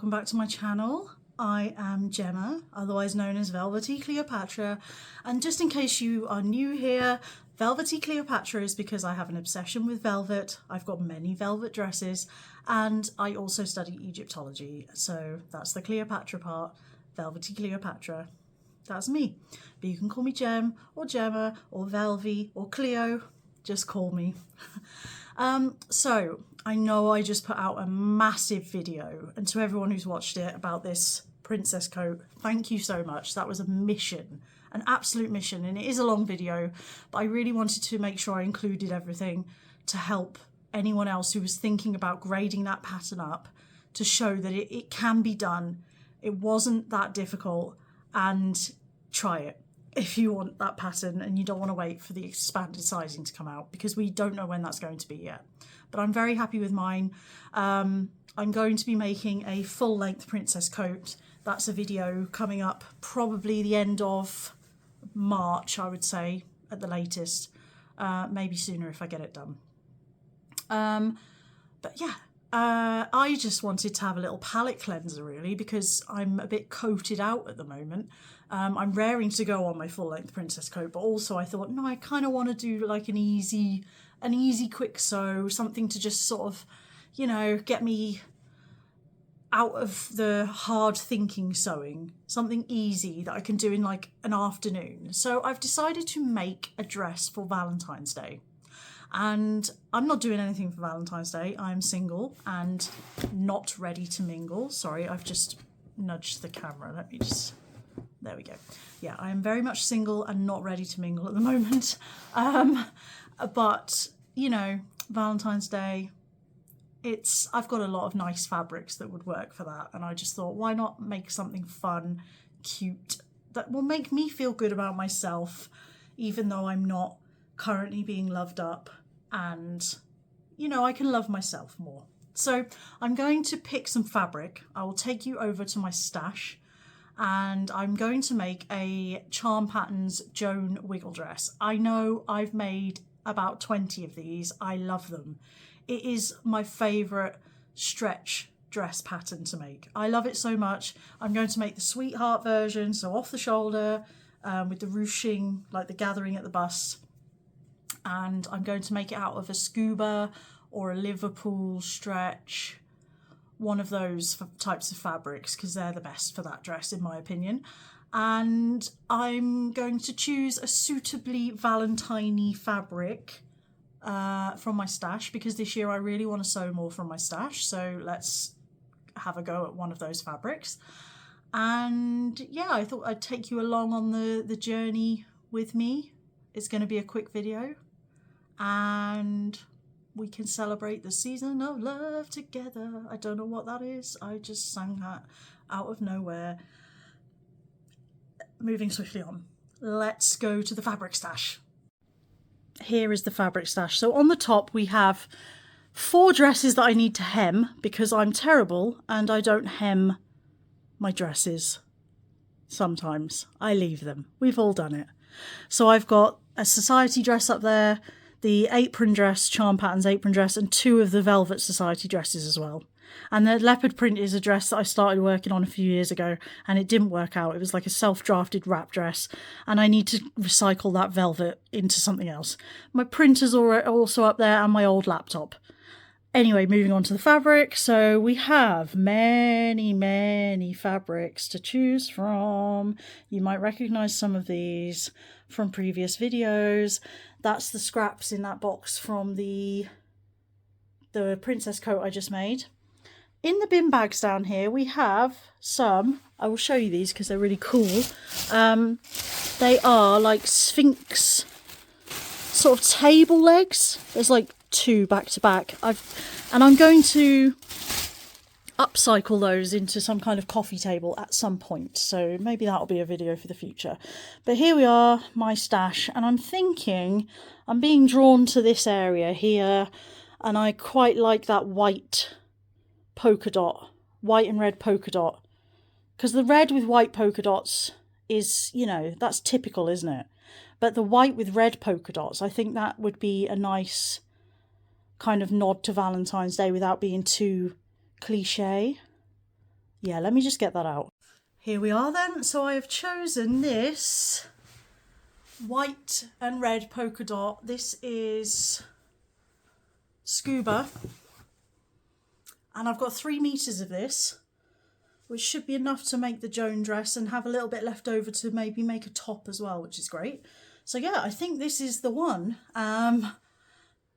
welcome back to my channel. I am Gemma, otherwise known as Velvety Cleopatra, and just in case you are new here, Velvety Cleopatra is because I have an obsession with velvet. I've got many velvet dresses, and I also study Egyptology, so that's the Cleopatra part. Velvety Cleopatra, that's me. But you can call me Gem, or Gemma, or Velvy, or Cleo, just call me. So I know I just put out a massive video, and to everyone who's watched it, about this princess coat, thank you so much. That was a mission, an absolute mission, and it is a long video, but I really wanted to make sure I included everything to help anyone else who was thinking about grading that pattern up, to show that it can be done. It wasn't that difficult, and try it if you want that pattern and you don't want to wait for the expanded sizing to come out, because we don't know when that's going to be yet. But I'm very happy with mine. I'm going to be making a full-length princess coat. That's a video coming up probably the end of March, I would say, at the latest. Maybe sooner if I get it done. But yeah, I just wanted to have a little palette cleanser really, because I'm a bit coated out at the moment. I'm raring to go on my full-length princess coat, but also I thought, no, I kind of want to do like an easy quick sew, something to just sort of, you know, get me out of the hard thinking sewing, something easy that I can do in like an afternoon. So I've decided to make a dress for Valentine's Day. And I'm not doing anything for Valentine's Day. I'm single and not ready to mingle. Sorry, I've just nudged the camera. Let me just... There we go. Yeah, I am very much single and not ready to mingle at the moment. But, you know, Valentine's Day, I've got a lot of nice fabrics that would work for that. And I just thought, why not make something fun, cute, that will make me feel good about myself, even though I'm not currently being loved up, and, you know, I can love myself more. So I'm going to pick some fabric. I will take you over to my stash, and I'm going to make a Charm Patterns Joan wiggle dress. I know I've made about 20 of these. I love them. It is my favourite stretch dress pattern to make. I love it so much. I'm going to make the sweetheart version, so off the shoulder, with the ruching, like the gathering at the bust. And I'm going to make it out of a scuba or a Liverpool stretch, one of those types of fabrics, because they're the best for that dress in my opinion. And I'm going to choose a suitably Valentine-y fabric from my stash, because this year I really want to sew more from my stash. So let's have a go at one of those fabrics. And yeah, I thought I'd take you along on the journey with me. It's going to be a quick video, and we can celebrate the season of love together. I don't know what that is. I just sang that out of nowhere. Moving swiftly on. Let's go to the fabric stash. Here is the fabric stash. So on the top we have 4 dresses that I need to hem, because I'm terrible and I don't hem my dresses. Sometimes I leave them. We've all done it. So I've got a society dress up there, the apron dress, Charm Patterns apron dress, and 2 of the velvet society dresses as well. And the leopard print is a dress that I started working on a few years ago, and it didn't work out. It was like a self-drafted wrap dress, and I need to recycle that velvet into something else. My printers are also up there, and my old laptop. Anyway, moving on to the fabric. So we have many fabrics to choose from. You might recognise some of these from previous videos. That's the scraps in that box from the princess coat I just made. In the bin bags down here we have some, I will show you these because they're really cool. They are like Sphinx sort of table legs. There's like 2 back to back. And I'm going to upcycle those into some kind of coffee table at some point, so maybe that'll be a video for the future. But here we are, my stash, and I'm thinking I'm being drawn to this area here, and I quite like that white polka dot, white and red polka dot, because the red with white polka dots is, you know, that's typical, isn't it? But the white with red polka dots, I think that would be a nice kind of nod to Valentine's Day without being too cliche. Yeah, let me just get that out. Here we are then. So I have chosen this white and red polka dot. This is scuba. And I've got 3 meters of this, which should be enough to make the Joan dress and have a little bit left over to maybe make a top as well, which is great. So yeah, I think this is the one.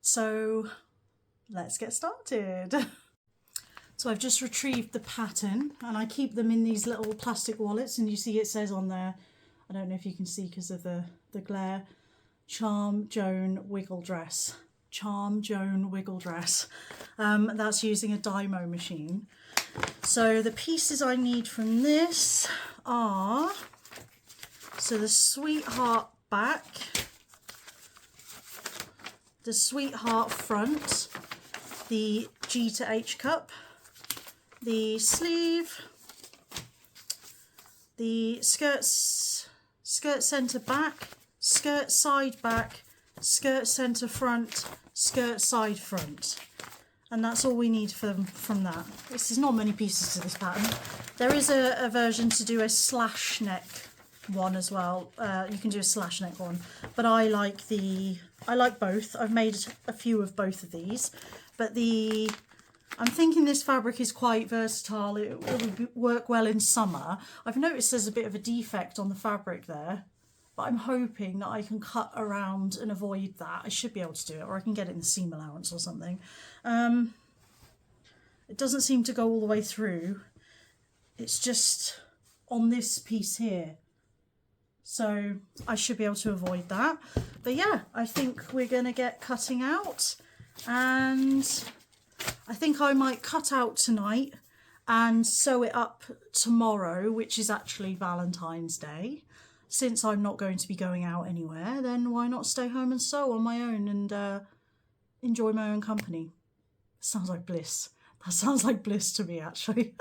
So let's get started. So I've just retrieved the pattern and I keep them in these little plastic wallets, and you see it says on there, I don't know if you can see because of the glare, Charm Joan Wiggle Dress. Charm Joan Wiggle Dress. That's using a Dymo machine. So the pieces I need from this are, so the sweetheart back, the sweetheart front, the G to H cup, the sleeve, the skirt centre back, skirt side back, skirt centre front, skirt side front. And that's all we need from that. This is not many pieces to this pattern. There is a version to do a slash neck one as well. You can do a slash neck one, but I like both. I've made a few of both of these, but I'm thinking this fabric is quite versatile. It would work well in summer. I've noticed there's a bit of a defect on the fabric there, but I'm hoping that I can cut around and avoid that. I should be able to do it, or I can get it in the seam allowance or something. It doesn't seem to go all the way through. It's just on this piece here. So I should be able to avoid that. But yeah, I think we're going to get cutting out, and I think I might cut out tonight and sew it up tomorrow, which is actually Valentine's Day. Since I'm not going to be going out anywhere, then why not stay home and sew on my own and enjoy my own company? Sounds like bliss. That sounds like bliss to me, actually.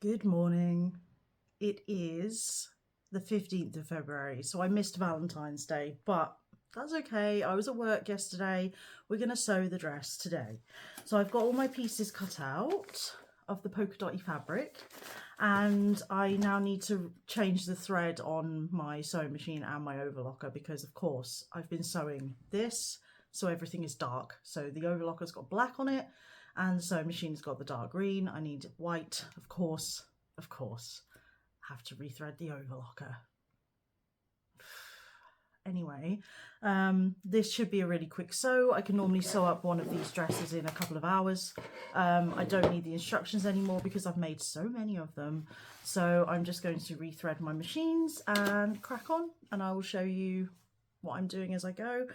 Good morning. It is the 15th of February, so I missed Valentine's Day, but that's okay. I was at work yesterday. We're going to sew the dress today. So I've got all my pieces cut out of the polka dotty fabric, and I now need to change the thread on my sewing machine and my overlocker because, of course, I've been sewing this, so everything is dark. So the overlocker's got black on it, and the sewing machine's got the dark green. I need white, of course. Have to rethread the overlocker. Anyway, this should be a really quick sew. I can normally sew up one of these dresses in a couple of hours. I don't need the instructions anymore because I've made so many of them. So I'm just going to rethread my machines and crack on, and I will show you what I'm doing as I go.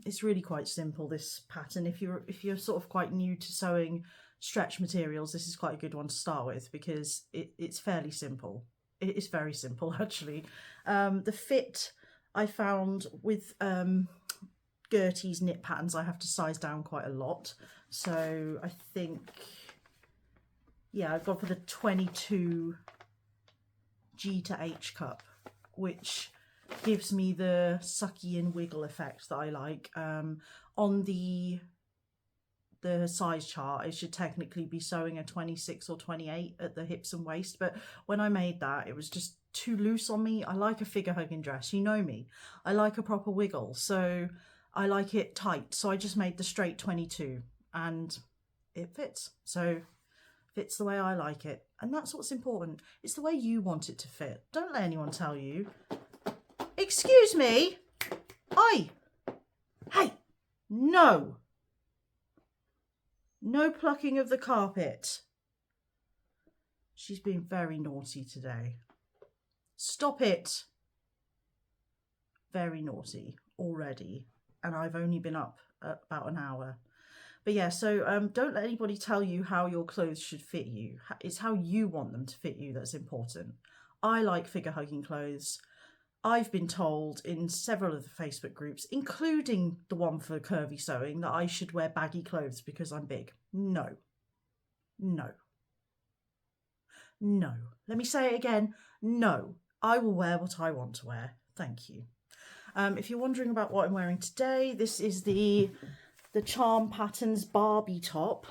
It's really quite simple, this pattern. If you're sort of quite new to sewing stretch materials, this is quite a good one to start with because it's fairly simple. It is very simple, actually. The fit I found with Gertie's knit patterns I have to size down quite a lot. So I think, yeah, I've gone for the 22 G to H cup, which gives me the sucky and wiggle effect that I like. On the size chart, it should technically be sewing a 26 or 28 at the hips and waist, but when I made that, it was just too loose on me. I like a figure hugging dress, you know me. I like a proper wiggle, so I like it tight. So I just made the straight 22 and it fits. So fits the way I like it. And that's what's important. It's the way you want it to fit. Don't let anyone tell you. Excuse me. Oi. Hey. No. No plucking of the carpet. She's been very naughty today. Stop it. Very naughty already. And I've only been up about an hour. But yeah, so don't let anybody tell you how your clothes should fit you. It's how you want them to fit you that's important. I like figure hugging clothes. I've been told in several of the Facebook groups, including the one for curvy sewing, that I should wear baggy clothes because I'm big. No. No. No. Let me say it again. No. I will wear what I want to wear. Thank you. If you're wondering about what I'm wearing today, this is the Charm Patterns Barbie top.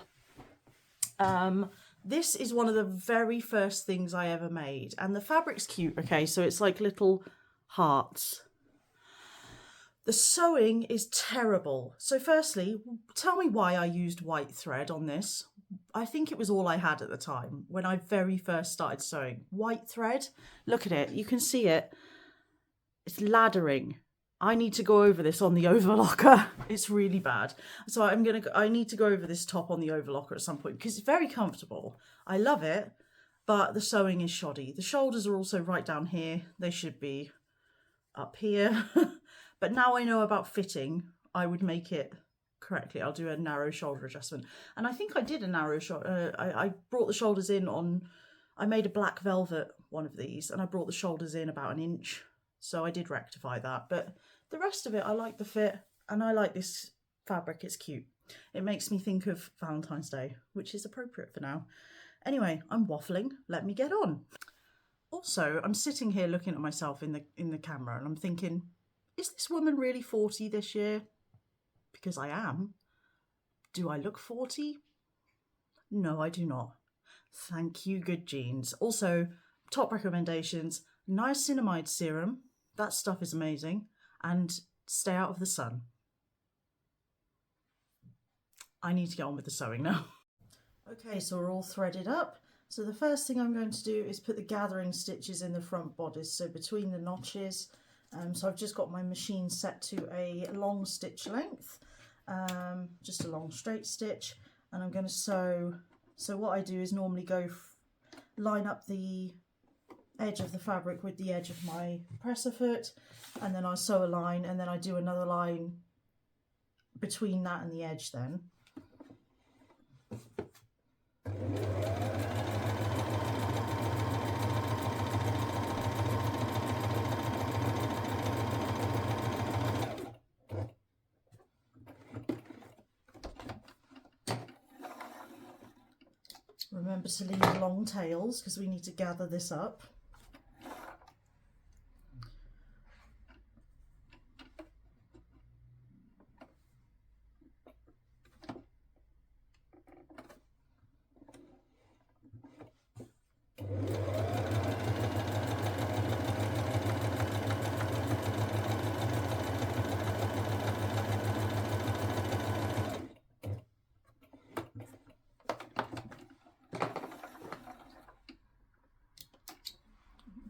This is one of the very first things I ever made, and the fabric's cute. Okay, so it's like little hearts. The sewing is terrible. So firstly, tell me why I used white thread on this. I think it was all I had at the time when I very first started sewing. White thread, look at it, you can see it. It's laddering. I need to go over this on the overlocker. It's really bad. So I need to go over this top on the overlocker at some point because it's very comfortable. I love it, but the sewing is shoddy. The shoulders are also right down here. They should be up here. But now I know about fitting, I would make it correctly. I'll do a narrow shoulder adjustment. And I think I did a narrow shoulder. I brought the shoulders in on, I made a black velvet one of these and I brought the shoulders in about 1 inch. So I did rectify that, but the rest of it, I like the fit and I like this fabric. It's cute. It makes me think of Valentine's Day, which is appropriate for now. Anyway, I'm waffling. Let me get on. Also, I'm sitting here looking at myself in the camera and I'm thinking, is this woman really 40 this year? Because I am. Do I look 40? No, I do not. Thank you, good genes. Also, top recommendations, niacinamide serum. That stuff is amazing. And stay out of the sun. I need to get on with the sewing now. Okay, so we're all threaded up. So the first thing I'm going to do is put the gathering stitches in the front bodice, so between the notches. So I've just got my machine set to a long stitch length, just a long straight stitch, and I'm going to sew. So what I do is normally line up the edge of the fabric with the edge of my presser foot, and then I sew a line, and then I do another line between that and the edge then. Remember to leave long tails because we need to gather this up.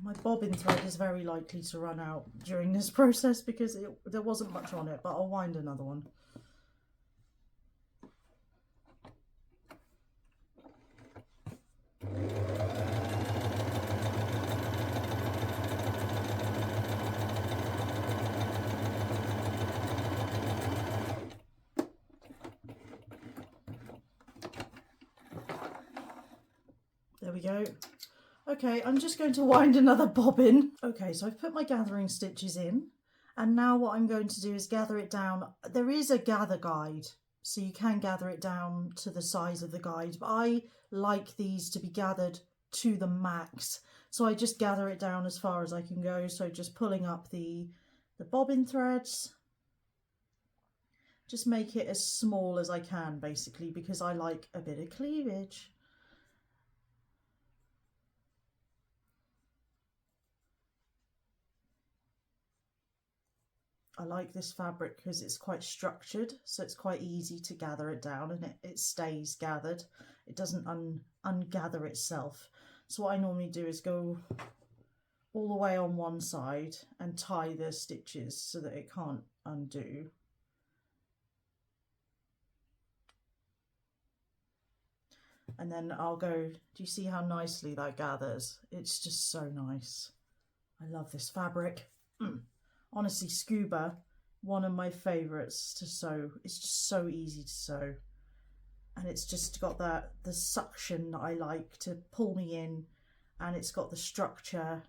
My bobbin thread is very likely to run out during this process because there wasn't much on it, but I'll wind another one. There we go. Okay, I'm just going to wind another bobbin. Okay, so I've put my gathering stitches in And now what I'm going to do is gather it down. There is a gather guide, so you can gather it down to the size of the guide, but I like these to be gathered to the max. So I just gather it down as far as I can go. So just pulling up the bobbin threads, just make it as small as I can basically, because I like a bit of cleavage. I like this fabric because it's quite structured, so it's quite easy to gather it down, and it stays gathered. It doesn't ungather itself. So what I normally do is go all the way on one side and tie the stitches so that it can't undo. And then I'll go, do you see how nicely that gathers? It's just so nice. I love this fabric. Honestly, scuba, one of my favourites to sew. It's just so easy to sew. And it's just got the suction that I like to pull me in, and it's got the structure.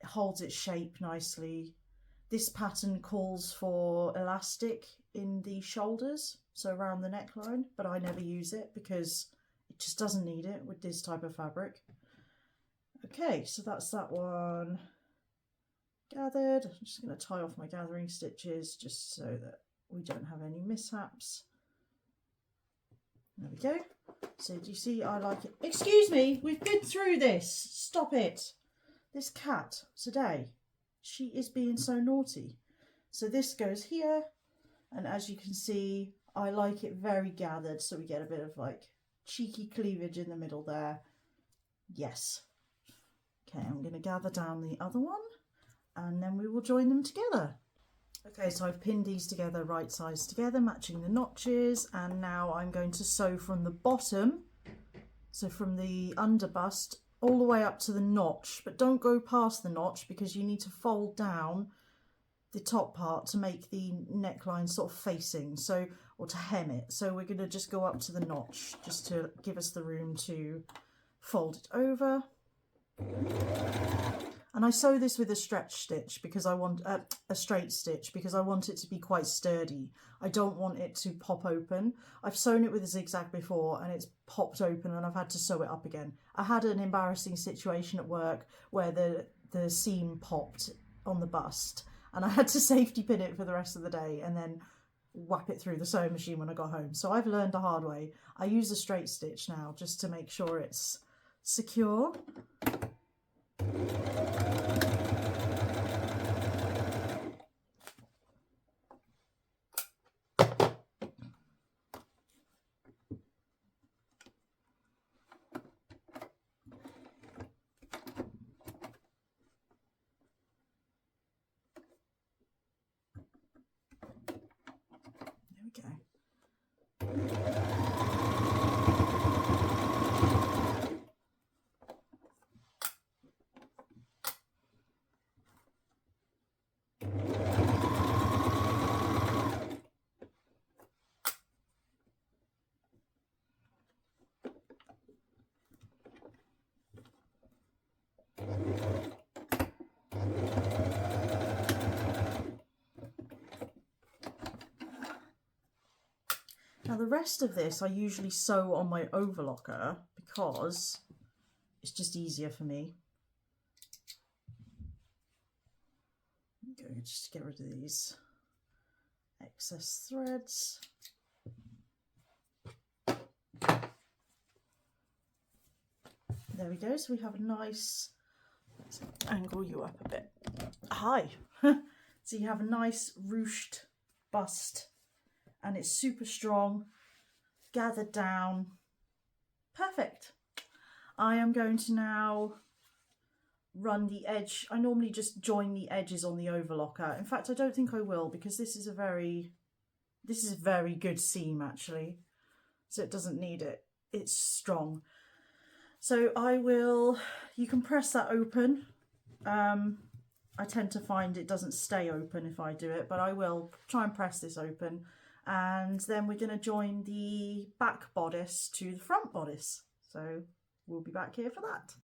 It holds its shape nicely. This pattern calls for elastic in the shoulders, so around the neckline, but I never use it because it just doesn't need it with this type of fabric. Okay, so that's that one gathered. I'm just going to tie off my gathering stitches just so that we don't have any mishaps. There we go. So do you see I like it? Excuse me, we've been through this. Stop it. This cat today, she is being so naughty. So this goes here, and as you can see, I like it very gathered, so we get a bit of like cheeky cleavage in the middle there. Yes. Okay, I'm going to gather down the other one, and then we will join them together. Okay, so I've pinned these together right sides together, matching the notches, and now I'm going to sew from the bottom, so from the under bust all the way up to the notch, but don't go past the notch because you need to fold down the top part to make the neckline sort of facing, so, or to hem it. So we're going to just go up to the notch just to give us the room to fold it over. And I sew this with a stretch stitch because I want a straight stitch because I want it to be quite sturdy. I don't want it to pop open. I've sewn it with a zigzag before and it's popped open and I've had to sew it up again. I had an embarrassing situation at work where the seam popped on the bust and I had to safety pin it for the rest of the day and then whap it through the sewing machine when I got home. So I've learned the hard way. I use a straight stitch now just to make sure it's secure. There we go. Now the rest of this I usually sew on my overlocker because it's just easier for me. Okay, just to get rid of these excess threads. There we go, so we have a nice, let's angle you up a bit. Hi! So you have a nice ruched bust and it's super strong, gathered down, perfect. I am going to now run the edge. I normally just join the edges on the overlocker. In fact, I don't think I will because this is a very good seam actually, so it doesn't need it. It's strong. So you can press that open. I tend to find it doesn't stay open if I do it, but I will try and press this open. And then we're going to join the back bodice to the front bodice. So we'll be back here for that.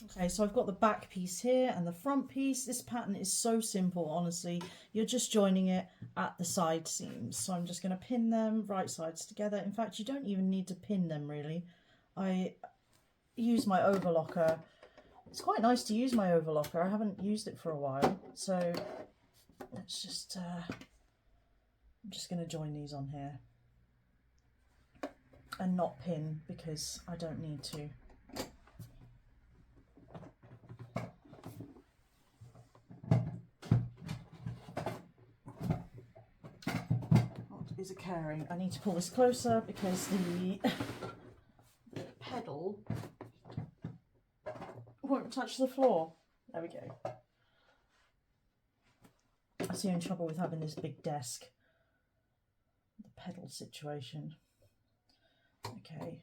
Okay, so I've got the back piece here and the front piece. This pattern is so simple, honestly. You're just joining it at the side seams. So I'm just going to pin them right sides together. In fact, you don't even need to pin them really. I use my overlocker. It's quite nice to use my overlocker. I haven't used it for a while. So let's just, I'm just going to join these on here and not pin because I don't need to. Is occurring. I need to pull this closer because the pedal won't touch the floor. There we go. That's the only trouble with having this big desk. The pedal situation. Okay.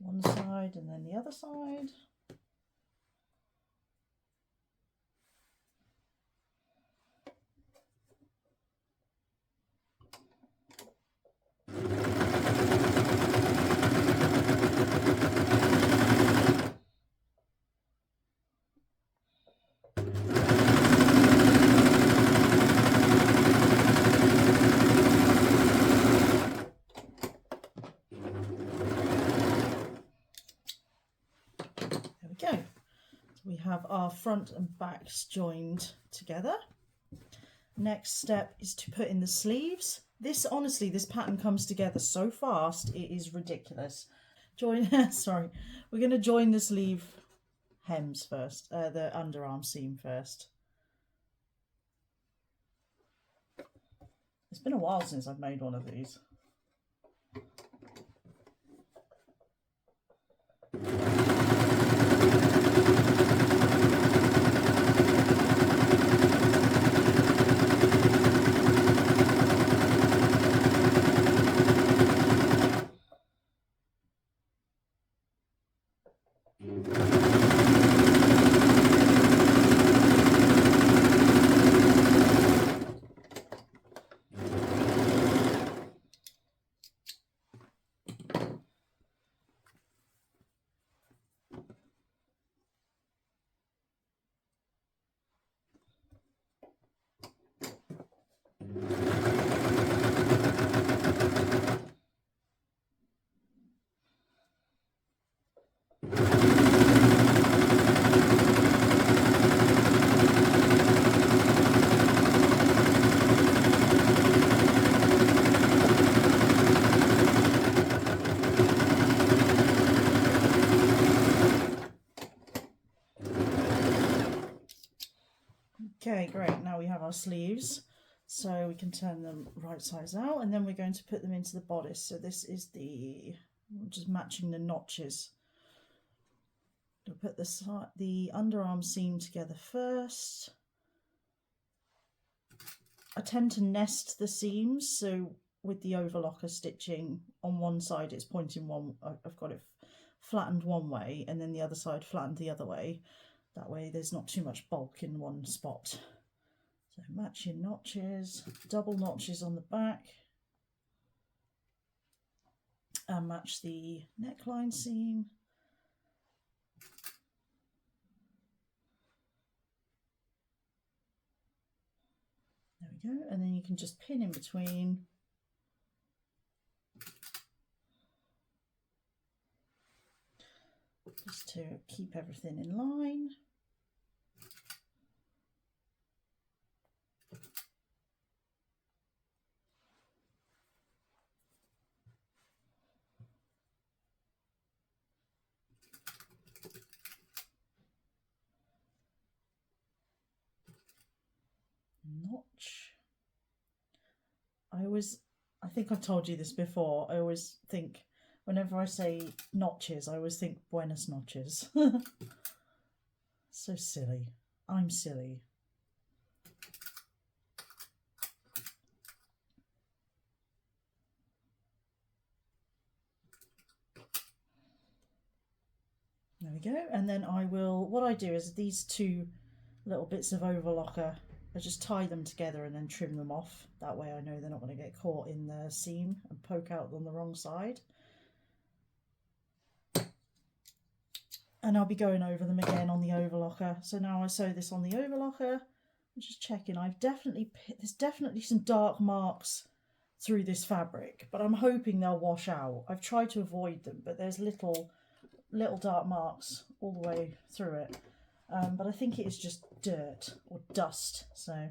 One side and then the other side. We have our front and backs joined together. Next step is to put in the sleeves. This, honestly, this pattern comes together so fast, it is ridiculous. Sorry, we're going to join the sleeve hems first, the underarm seam first. It's been a while since I've made one of these. Okay, great. Now we have our sleeves, so we can turn them right sides out, and then we're going to put them into the bodice. So this is just matching the notches. We'll put the underarm seam together first. I tend to nest the seams, so with the overlocker stitching, on one side it's pointing one, I've got it flattened one way, and then the other side flattened the other way. That way there's not too much bulk in one spot. So match your notches, double notches on the back, and match the neckline seam. There we go, and then you can just pin in between. Just to keep everything in line. Notch. I think I've told you this before, I always think, whenever I say notches, I always think buenas noches. So silly. I'm silly. we go. And then what I do is these two little bits of overlocker, I just tie them together and then trim them off. That way I know they're not going to get caught in the seam and poke out on the wrong side. And I'll be going over them again on the overlocker. So now I sew this on the overlocker. I'm just checking. There's definitely some dark marks through this fabric, but I'm hoping they'll wash out. I've tried to avoid them, but there's little dark marks all the way through it. But I think it is just dirt or dust. So.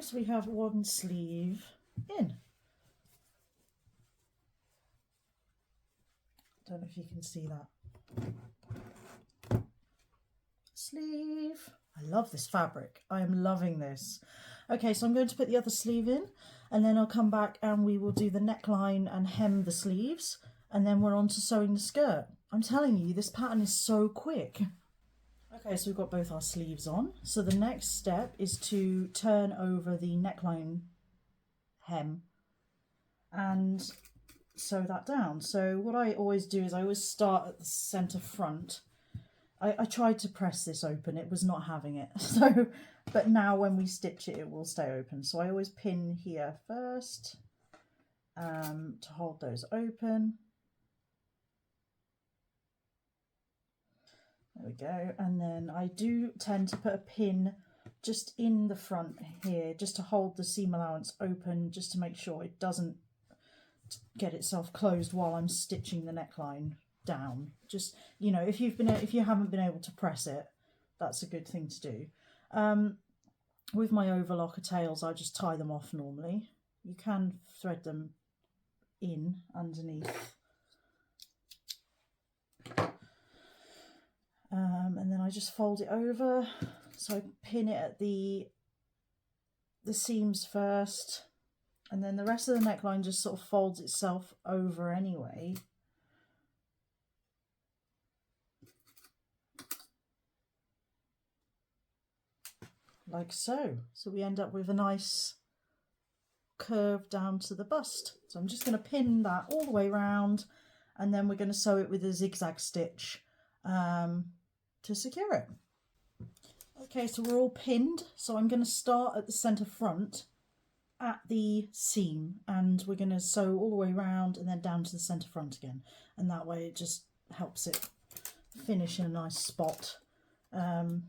So we have one sleeve in. Don't know if you can see that. Sleeve. I love this fabric. I am loving this. Okay, so I'm going to put the other sleeve in and then I'll come back and we will do the neckline and hem the sleeves and then we're on to sewing the skirt. I'm telling you, this pattern is so quick. Okay, so we've got both our sleeves on. So the next step is to turn over the neckline hem and sew that down. So what I always do is I always start at the centre front. I tried to press this open, it was not having it. So, but now when we stitch it, it will stay open. So I always pin here first to hold those open. There we go, and then I do tend to put a pin just in the front here, just to hold the seam allowance open, just to make sure it doesn't get itself closed while I'm stitching the neckline down. Just, you know, if you haven't been able to press it, that's a good thing to do. With my overlocker tails, I just tie them off normally. You can thread them in underneath. And then I just fold it over, so I pin it at the seams first, and then the rest of the neckline just sort of folds itself over anyway. Like so. So we end up with a nice curve down to the bust. So I'm just going to pin that all the way around, and then we're going to sew it with a zigzag stitch to secure it. Okay, so we're all pinned, so I'm going to start at the centre front at the seam and we're going to sew all the way around and then down to the centre front again, and that way it just helps it finish in a nice spot. Okay.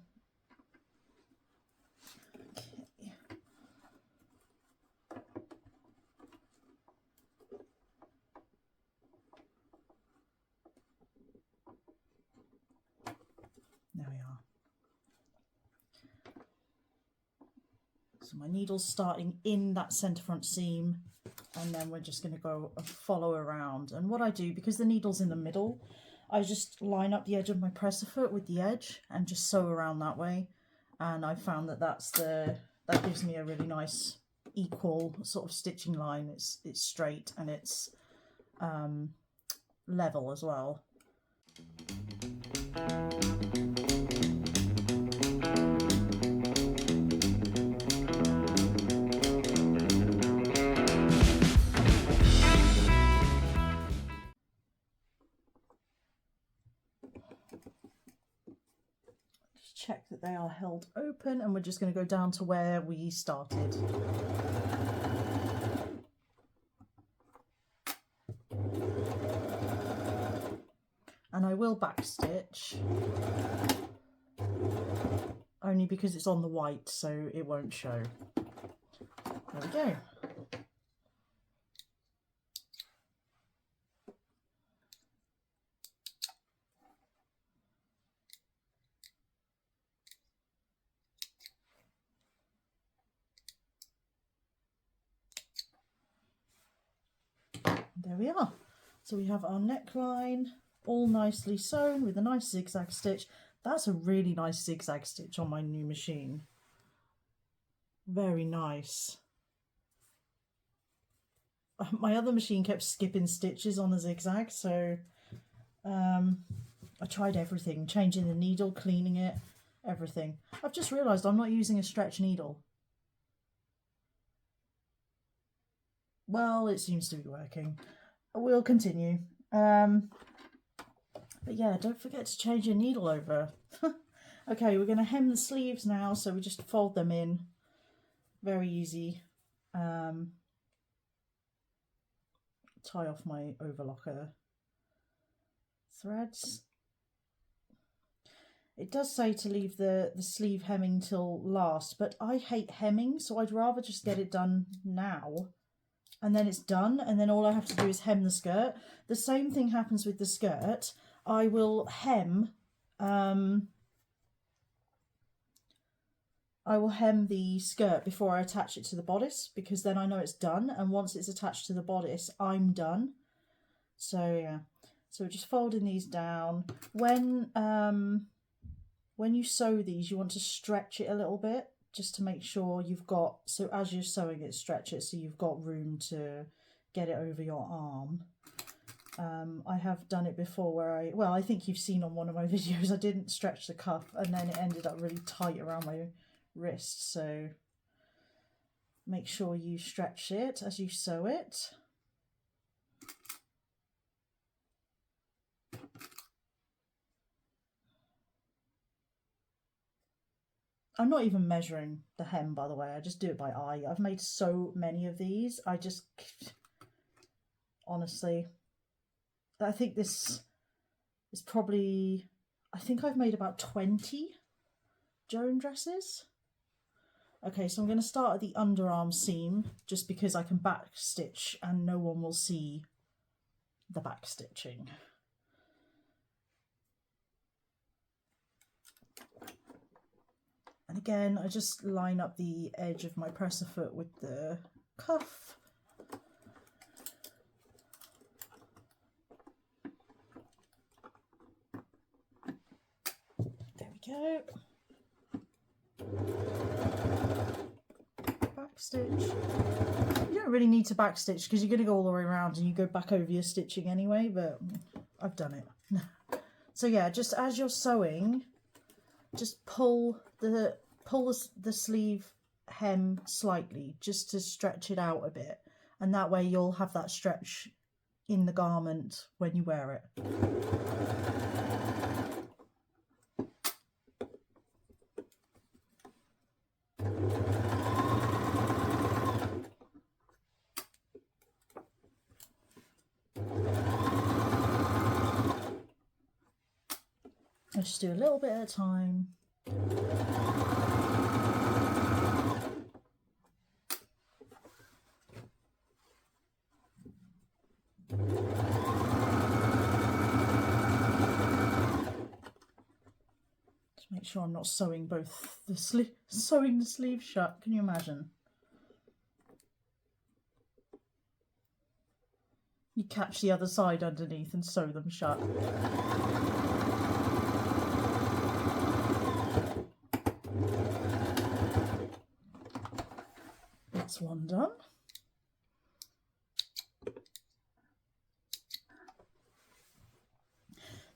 There we are. So my needle's starting in that centre front seam and then we're just going to go follow around. And what I do, because the needle's in the middle, I just line up the edge of my presser foot with the edge and just sew around that way. And I found that that gives me a really nice equal sort of stitching line. It's straight and it's level as well. Check that they are held open, and we're just going to go down to where we started. And I will backstitch, only because it's on the white, so it won't show. There we go. There we are. So we have our neckline all nicely sewn with a nice zigzag stitch. That's a really nice zigzag stitch on my new machine. Very nice. My other machine kept skipping stitches on the zigzag, so I tried everything, changing the needle, cleaning it, everything. I've just realised I'm not using a stretch needle. Well, it seems to be working. We'll continue. But yeah, don't forget to change your needle over. Okay, we're going to hem the sleeves now, so we just fold them in. Very easy. Tie off my overlocker threads. It does say to leave the sleeve hemming till last, but I hate hemming, so I'd rather just get it done now. And then it's done, and then all I have to do is hem the skirt. The same thing happens with the skirt. I will hem the skirt before I attach it to the bodice, because then I know it's done, and once it's attached to the bodice, I'm done. So yeah, so we're just folding these down. When you sew these, you want to stretch it a little bit, just to make sure you've got, so as you're sewing it, stretch it so you've got room to get it over your arm. I have done it before where I think you've seen on one of my videos, I didn't stretch the cuff and then it ended up really tight around my wrist, so make sure you stretch it as you sew it. I'm not even measuring the hem, by the way. I just do it by eye. I've made so many of these. I just, honestly, I think this is probably, I think I've made about 20 Joan dresses. Okay, so I'm going to start at the underarm seam, just because I can back stitch and no one will see the back stitching. And again, I just line up the edge of my presser foot with the cuff. There we go. Back stitch. You don't really need to back stitch because you're going to go all the way around and you go back over your stitching anyway, but I've done it. So yeah, just as you're sewing, just pull the sleeve hem slightly just to stretch it out a bit, and that way you'll have that stretch in the garment when you wear it. I'll just do a little bit at a time. Just make sure I'm not sewing both the sleeve shut. Can you imagine? You catch the other side underneath and sew them shut. That's one done.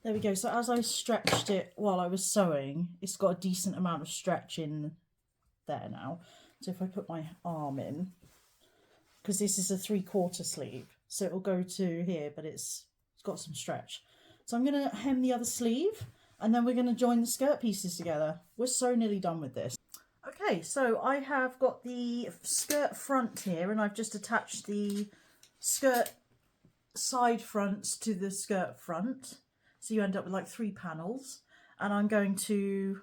There we go. So as I stretched it while I was sewing, it's got a decent amount of stretch in there now. So if I put my arm in, because this is a 3/4 sleeve, so it'll go to here, but it's got some stretch. So I'm going to hem the other sleeve, and then we're going to join the skirt pieces together. We're so nearly done with this. Okay, so I have got the skirt front here, and I've just attached the skirt side fronts to the skirt front. So you end up with like 3 panels, and I'm going to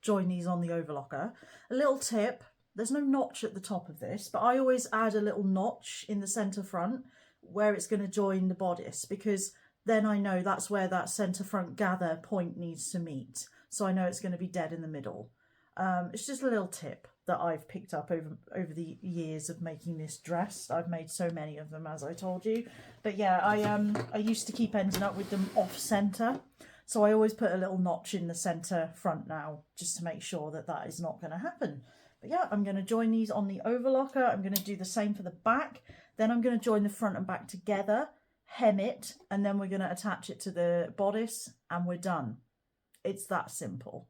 join these on the overlocker. A little tip, there's no notch at the top of this, but I always add a little notch in the centre front where it's going to join the bodice, because then I know that's where that centre front gather point needs to meet. So I know it's going to be dead in the middle. It's just a little tip that I've picked up over the years of making this dress. I've made so many of them, as I told you. But yeah, I used to keep ending up with them off centre. So I always put a little notch in the centre front now, just to make sure that that is not going to happen. But yeah, I'm going to join these on the overlocker. I'm going to do the same for the back. Then I'm going to join the front and back together, hem it, and then we're going to attach it to the bodice, and we're done. It's that simple.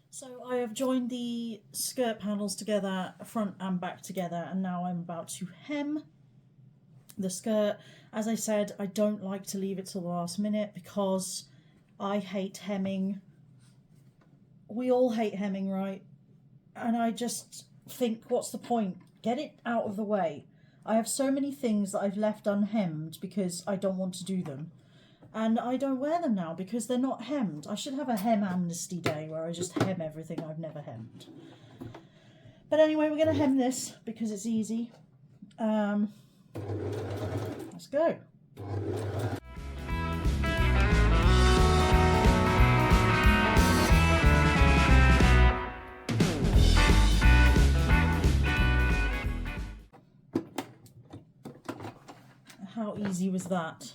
So I have joined the skirt panels together, front and back together, and now I'm about to hem the skirt. As I said, I don't like to leave it till the last minute because I hate hemming. We all hate hemming, right? And I just think, what's the point? Get it out of the way. I have so many things that I've left unhemmed because I don't want to do them. And I don't wear them now because they're not hemmed. I should have a hem amnesty day where I just hem everything I've never hemmed. But anyway, we're going to hem this because it's easy. Let's go. How easy was that?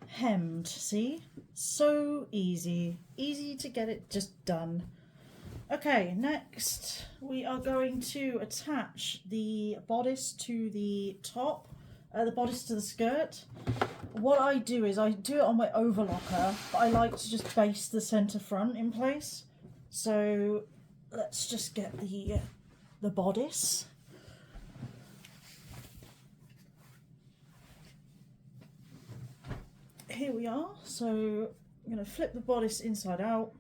Hemmed, see? So easy to get it just done. Okay, next we are going to attach the bodice to the top, the bodice to the skirt. What I do is I do it on my overlocker, but I like to just base the centre front in place. So let's just get the bodice. Here we are. So I'm going to flip the bodice inside out.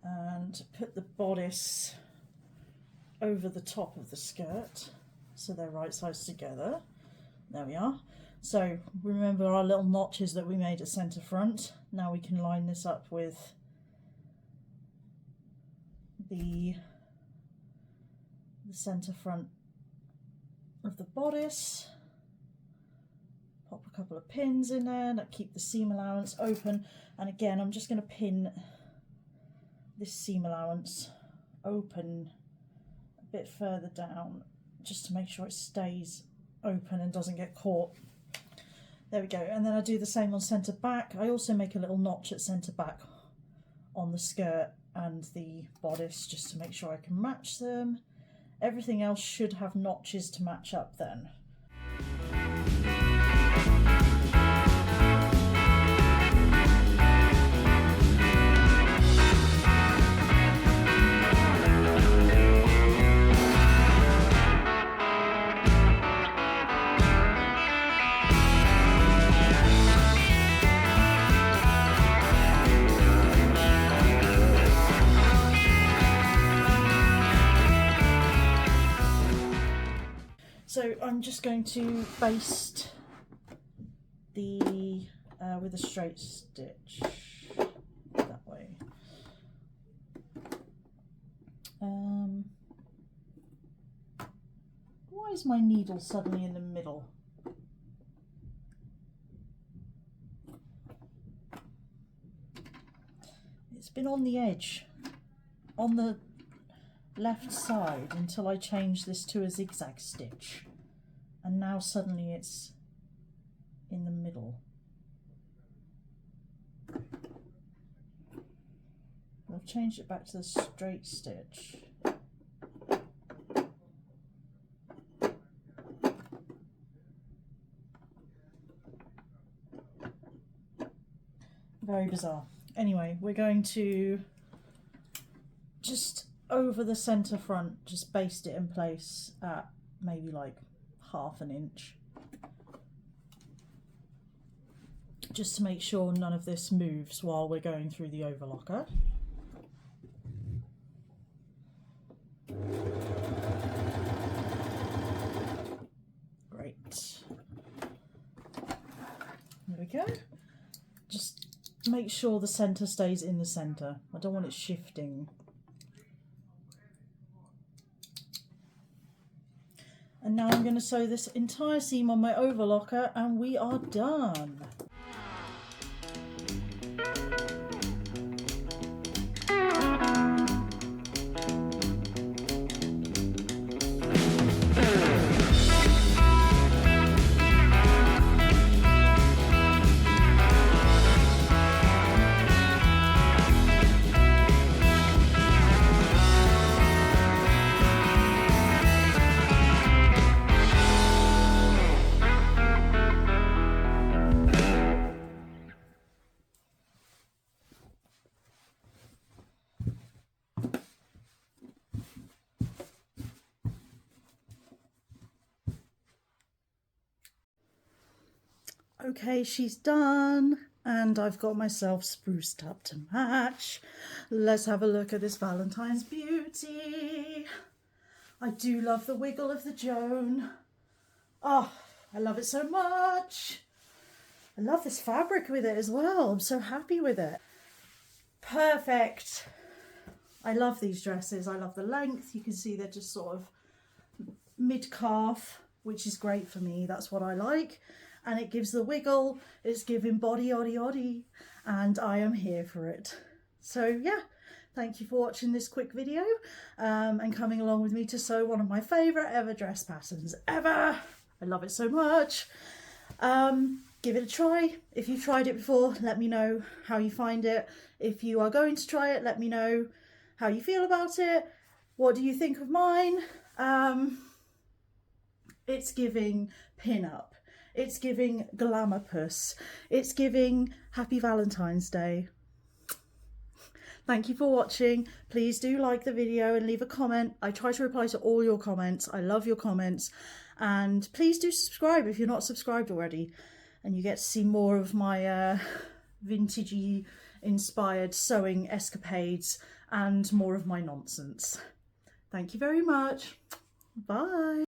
And put the bodice over the top of the skirt so they're right sides together. There we are. So remember our little notches that we made at centre front. Now we can line this up with the centre front of the bodice. Pop a couple of pins in there that keep the seam allowance open, and again I'm just going to pin this seam allowance open a bit further down just to make sure it stays open and doesn't get caught. There we go. And then I do the same on centre back. I also make a little notch at centre back on the skirt and the bodice just to make sure I can match them. Everything else should have notches to match up then. I'm just going to baste the with a straight stitch that way. Why is my needle suddenly in the middle? It's been on the edge, on the left side, until I changed this to a zigzag stitch, and now suddenly it's in the middle. I've changed it back to the straight stitch. Very bizarre. Anyway, we're going to just over the centre front, just baste it in place at maybe like ½ an inch. Just to make sure none of this moves while we're going through the overlocker. Great. There we go. Just make sure the centre stays in the centre. I don't want it shifting. And now I'm going to sew this entire seam on my overlocker and we are done. Okay, she's done, and I've got myself spruced up to match. Let's have a look at this Valentine's beauty. I do love the wiggle of the Joan. Oh, I love it so much. I love this fabric with it as well. I'm so happy with it. Perfect. I love these dresses. I love the length. You can see they're just sort of mid-calf, which is great for me. That's what I like. And it gives the wiggle, it's giving body oddy oddy, and I am here for it. So yeah, thank you for watching this quick video and coming along with me to sew one of my favourite ever dress patterns ever. I love it so much. Give it a try. If you've tried it before, let me know how you find it. If you are going to try it, let me know how you feel about it. What do you think of mine? It's giving pin-up. It's giving glamour puss. It's giving happy Valentine's Day. Thank you for watching. Please do like the video and leave a comment. I try to reply to all your comments. I love your comments. And please do subscribe if you're not subscribed already. And you get to see more of my vintagey inspired sewing escapades and more of my nonsense. Thank you very much. Bye.